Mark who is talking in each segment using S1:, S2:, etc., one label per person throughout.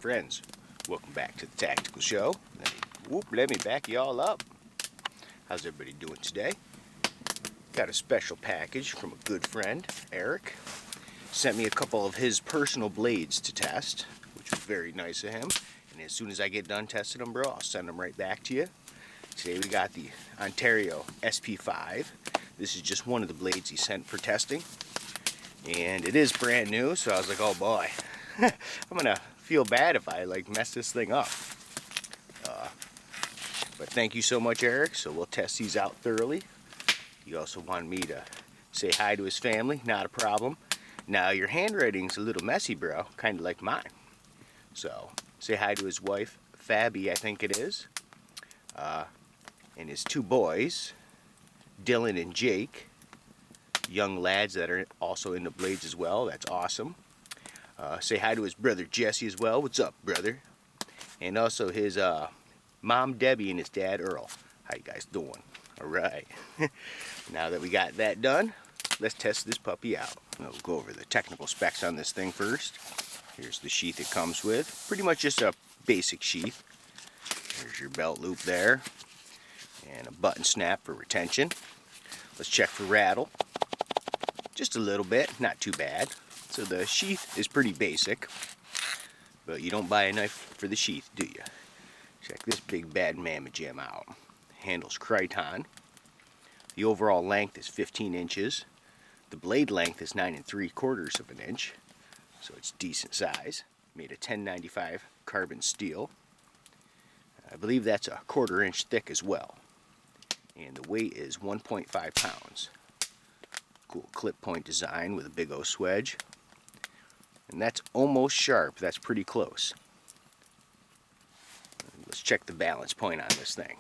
S1: friends, welcome back to the Tactical Show. Let me back y'all up. How's everybody doing today? Got a special package from a good friend, Eric. Sent me a couple of his personal blades to test, which was very nice of him. And as soon as I get done testing them, bro, I'll send them right back to you. Today we got the Ontario SP5. This is just one of the blades he sent for testing. And it is brand new, so I was like, oh boy, I'm gonna feel bad if I mess this thing up. But thank you so much, Eric. So we'll test these out thoroughly. He also wanted me to say hi to his family. Not a problem. Now your handwriting's a little messy, bro, kind of like mine. So say hi to his wife, Fabi, I think it is, and his two boys, Dylan and Jake. Young lads that are also into blades as well. That's awesome. Say hi to his brother Jesse as well. What's up, brother? And also his mom Debbie and his dad Earl. How you guys doing? All right. Now that we got that done, let's test this puppy out. We'll go over the technical specs on this thing first. Here's the sheath it comes with. Pretty much just a basic sheath. There's your belt loop there, and a button snap for retention. Let's check for rattle. Just a little bit, not too bad. So the sheath is pretty basic, but you don't buy a knife for the sheath, do you? Check this big bad mamma jam out. Handles Crichton. The overall length is 15 inches. The blade length is 9 3/4 of an inch, so it's decent size. Made of 1095 carbon steel. I believe that's a 1/4 inch thick as well. And the weight is 1.5 pounds. Cool clip point design with a big O swedge. And that's almost sharp. That's pretty close. Let's check the balance point on this thing.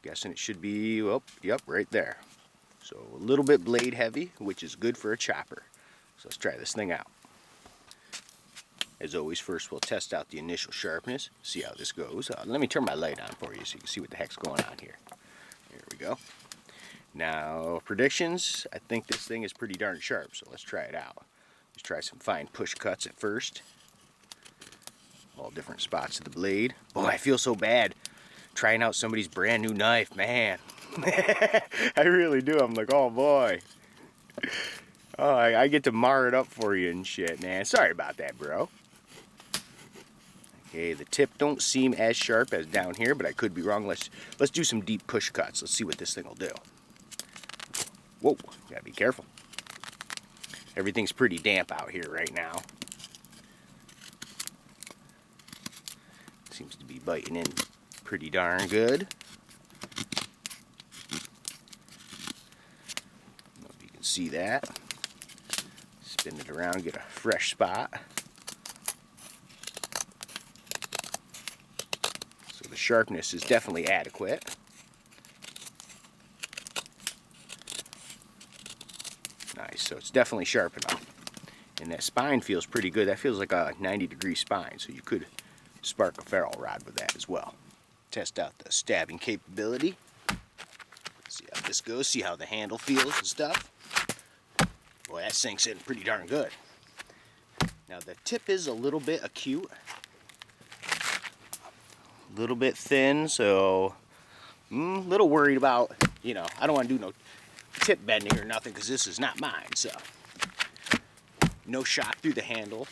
S1: Guessing it should be, well, yep, right there. So a little bit blade heavy, which is good for a chopper. So let's try this thing out. As always, first we'll test out the initial sharpness, see how this goes. Let me turn my light on for you so you can see what the heck's going on here. There we go. Now, predictions, I think this thing is pretty darn sharp, so let's try it out. Let's try some fine push cuts at first. All different spots of the blade. Boy, I feel so bad trying out somebody's brand new knife, man. I really do. I'm like, oh boy. Oh, I get to mar it up for you and shit, man. Sorry about that, bro. Okay, the tip don't seem as sharp as down here, but I could be wrong. Let's do some deep push cuts. Let's see what this thing will do. Whoa, gotta be careful. Everything's pretty damp out here right now. Seems to be biting in pretty darn good. I don't know if you can see that. Spin it around, get a fresh spot. So the sharpness is definitely adequate. Nice, so it's definitely sharp enough. And that spine feels pretty good. That feels like a 90-degree spine, so you could spark a ferrule rod with that as well. Test out the stabbing capability. See how this goes, see how the handle feels and stuff. Boy, that sinks in pretty darn good. Now the tip is a little bit acute. A little bit thin, so I'm a little worried about, I don't want to do no tip bending or nothing because this is not mine, so no shock through the handle.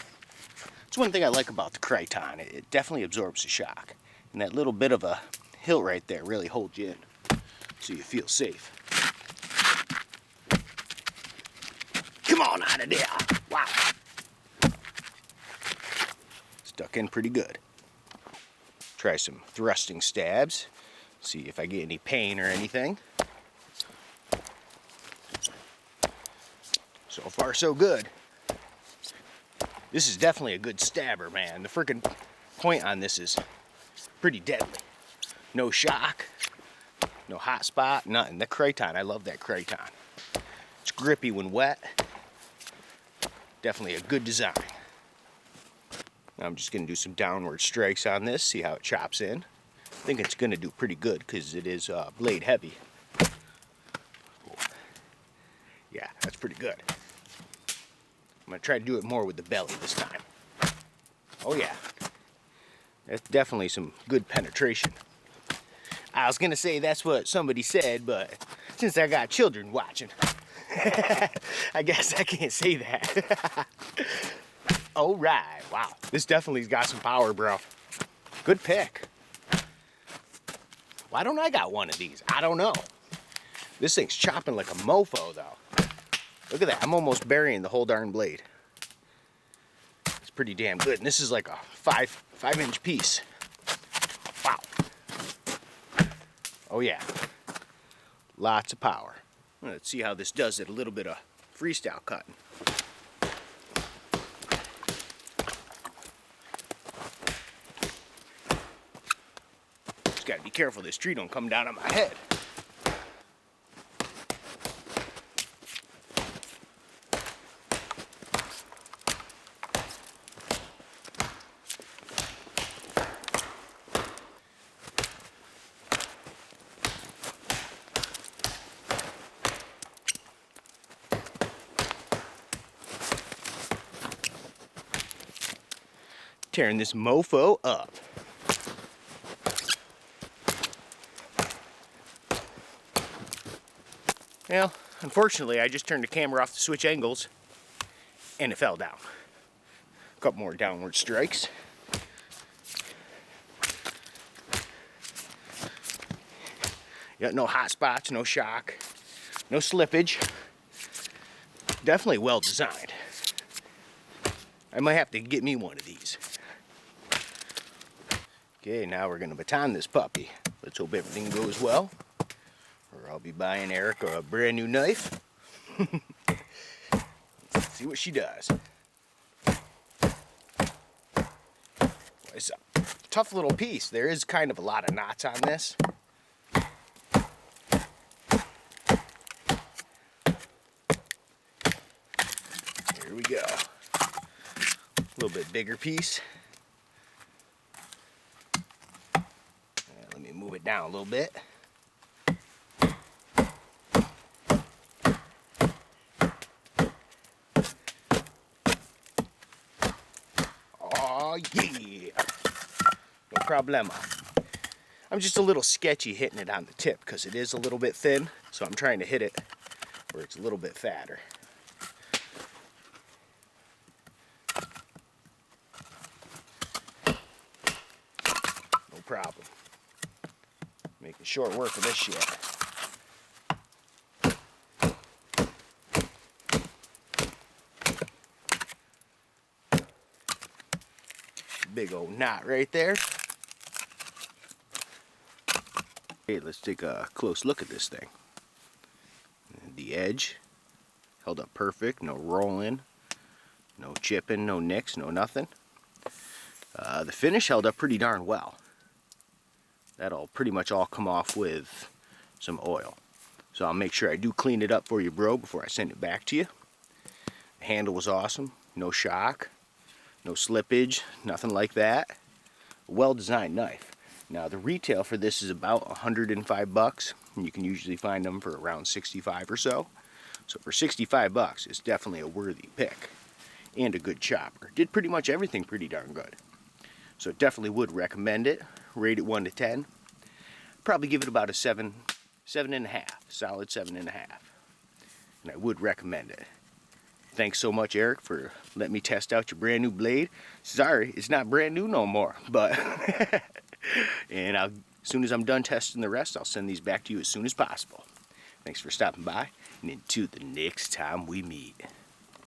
S1: It's one thing I like about the Crichton. It definitely absorbs the shock, and that little bit of a hilt right there really holds you in so you feel safe. Come on out of there. Wow, stuck in pretty good. Try some thrusting stabs, see if I get any pain or anything. So far, so good. This is definitely a good stabber, man. The freaking point on this is pretty deadly. No shock, no hot spot, nothing. The Crichton, I love that Crichton. It's grippy when wet. Definitely a good design. Now I'm just gonna do some downward strikes on this, see how it chops in. I think it's gonna do pretty good because it is blade heavy. Yeah, that's pretty good. I'm going to try to do it more with the belly this time. Oh yeah. That's definitely some good penetration. I was gonna say that's what somebody said, but since I got children watching, I guess I can't say that. All right, wow. This definitely's got some power, bro. Good pick. Why don't I got one of these? I don't know. This thing's chopping like a mofo, though. Look at that. I'm almost burying the whole darn blade. It's pretty damn good. And this is like a 5-inch piece. Wow. Oh, yeah. Lots of power. Let's see how this does it. A little bit of freestyle cutting. Just gotta be careful this tree don't come down on my head. Tearing this mofo up. Well, unfortunately, I just turned the camera off to switch angles, and it fell down. A couple more downward strikes. Got no hot spots, no shock, no slippage. Definitely well designed. I might have to get me one of these. Okay, now we're gonna baton this puppy. Let's hope everything goes well, or I'll be buying Erica a brand new knife. Let's see what she does. It's a tough little piece. There is kind of a lot of knots on this. Here we go. A little bit bigger piece. Let me move it down a little bit. Oh yeah, no problema. I'm just a little sketchy hitting it on the tip because it is a little bit thin, so I'm trying to hit it where it's a little bit fatter. No problem. Making short work of this shit. Big old knot right there. Okay, let's take a close look at this thing. The edge held up perfect, no rolling, no chipping, no nicks, no nothing. The finish held up pretty darn well. That'll pretty much all come off with some oil. So I'll make sure I do clean it up for you, bro, before I send it back to you. The handle was awesome, no shock, no slippage, nothing like that. A well-designed knife. Now the retail for this is about $105, and you can usually find them for around 65 or so. So for 65 bucks, it's definitely a worthy pick and a good chopper. Did pretty much everything pretty darn good. So definitely would recommend it. Rate it 1 to 10. Probably give it about a 7.5, solid 7.5. And I would recommend it. Thanks so much, Eric, for letting me test out your brand new blade. Sorry, it's not brand new no more, but and as soon as I'm done testing the rest, I'll send these back to you as soon as possible. Thanks for stopping by, and until the next time we meet.